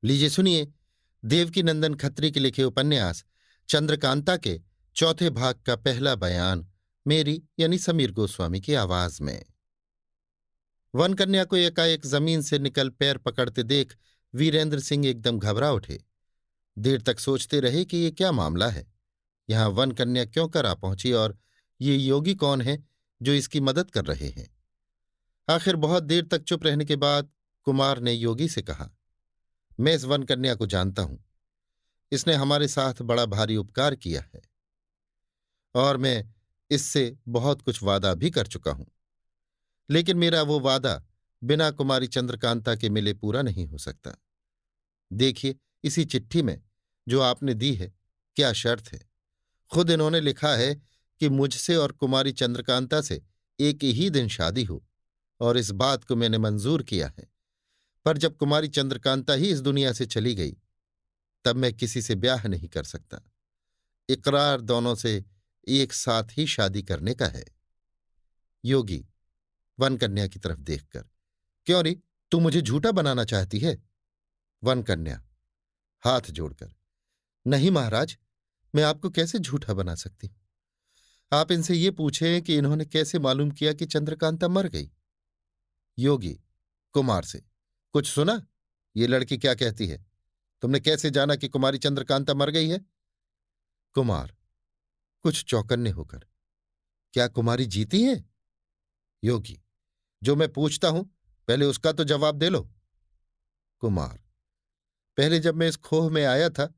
लीजिए सुनिए, देवकीनंदन खत्री के लिखे उपन्यास चंद्रकांता के चौथे भाग का पहला बयान, मेरी यानी समीर गोस्वामी की आवाज में। वन कन्या को एकाएक जमीन से निकल पैर पकड़ते देख वीरेंद्र सिंह एकदम घबरा उठे। देर तक सोचते रहे कि ये क्या मामला है, यहां वन कन्या क्यों कर आ पहुंची और ये योगी कौन है जो इसकी मदद कर रहे हैं। आखिर बहुत देर तक चुप रहने के बाद कुमार ने योगी से कहा, मैं इस वन कन्या को जानता हूं। इसने हमारे साथ बड़ा भारी उपकार किया है और मैं इससे बहुत कुछ वादा भी कर चुका हूं, लेकिन मेरा वो वादा बिना कुमारी चंद्रकांता के मिले पूरा नहीं हो सकता। देखिए, इसी चिट्ठी में जो आपने दी है क्या शर्त है। खुद इन्होंने लिखा है कि मुझसे और कुमारी चंद्रकांता से एक ही दिन शादी हो, और इस बात को मैंने मंजूर किया है। पर जब कुमारी चंद्रकांता ही इस दुनिया से चली गई, तब मैं किसी से ब्याह नहीं कर सकता। इकरार दोनों से एक साथ ही शादी करने का है। योगी वन कन्या की तरफ देखकर, क्यों री, तू मुझे झूठा बनाना चाहती है? वन कन्या हाथ जोड़कर, नहीं महाराज, मैं आपको कैसे झूठा बना सकती हूं? आप इनसे ये पूछें कि इन्होंने कैसे मालूम किया कि चंद्रकांता मर गई। योगी कुमार से, कुछ सुना? ये लड़की क्या कहती है? तुमने कैसे जाना कि कुमारी चंद्रकांता मर गई है? कुमार कुछ चौकन्ने होकर, क्या कुमारी जीती है? योगी, जो मैं पूछता हूं पहले उसका तो जवाब दे लो। कुमार, पहले जब मैं इस खोह में आया था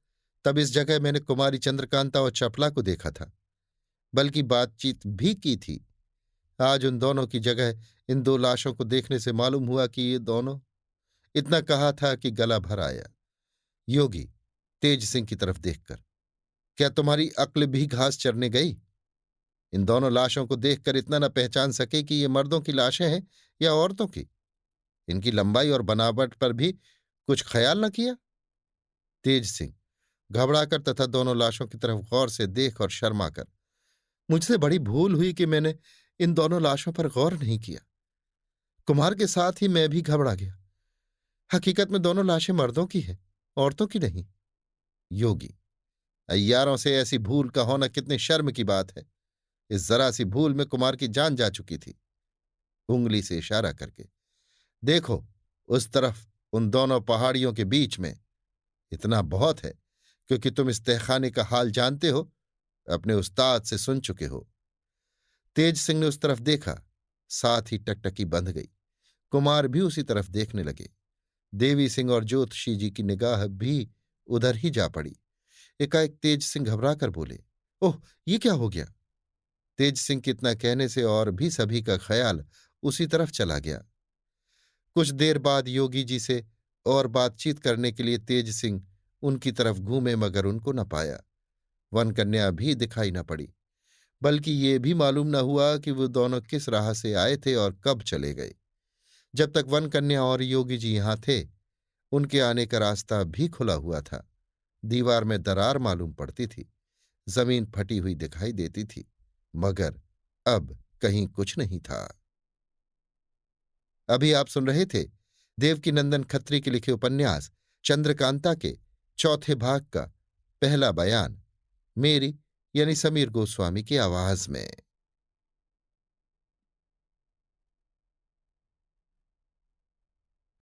तब इस जगह मैंने कुमारी चंद्रकांता और चपला को देखा था, बल्कि बातचीत भी की थी। आज उन दोनों की जगह इन दो लाशों को देखने से मालूम हुआ कि ये दोनों, इतना कहा था कि गला भर आया। योगी तेज सिंह की तरफ देखकर, क्या तुम्हारी अक्ल भी घास चरने गई? इन दोनों लाशों को देखकर इतना न पहचान सके कि ये मर्दों की लाशें हैं या औरतों की? इनकी लंबाई और बनावट पर भी कुछ ख्याल न किया? तेज सिंह घबराकर तथा दोनों लाशों की तरफ गौर से देख और शर्मा कर, मुझसे बड़ी भूल हुई कि मैंने इन दोनों लाशों पर गौर नहीं किया। कुमार के साथ ही मैं भी घबरा गया। हकीकत में दोनों लाशें मर्दों की हैं, औरतों की नहीं। योगी, अय्यारों से ऐसी भूल का होना कितने शर्म की बात है। इस जरा सी भूल में कुमार की जान जा चुकी थी। उंगली से इशारा करके, देखो उस तरफ उन दोनों पहाड़ियों के बीच में। इतना बहुत है क्योंकि तुम इस तहखाने का हाल जानते हो, अपने उस्ताद से सुन चुके हो। तेज सिंह ने उस तरफ देखा, साथ ही टकटकी बंध गई। कुमार भी उसी तरफ देखने लगे। देवी सिंह और ज्योतिषी जी की निगाह भी उधर ही जा पड़ी। एकाएक तेज सिंह घबरा कर बोले, ओह, ये क्या हो गया? तेज सिंह के इतना कहने से और भी सभी का ख्याल उसी तरफ चला गया। कुछ देर बाद योगी जी से और बातचीत करने के लिए तेज सिंह उनकी तरफ घूमे, मगर उनको न पाया। वन कन्या भी दिखाई न पड़ी, बल्कि ये भी मालूम न हुआ कि वो दोनों किस राह से आए थे और कब चले गए। जब तक वन कन्या और योगी जी यहां थे, उनके आने का रास्ता भी खुला हुआ था। दीवार में दरार मालूम पड़ती थी, जमीन फटी हुई दिखाई देती थी, मगर अब कहीं कुछ नहीं था। अभी आप सुन रहे थे देवकीनंदन खत्री के लिखे उपन्यास चंद्रकांता के चौथे भाग का पहला बयान, मेरी यानी समीर गोस्वामी की आवाज में।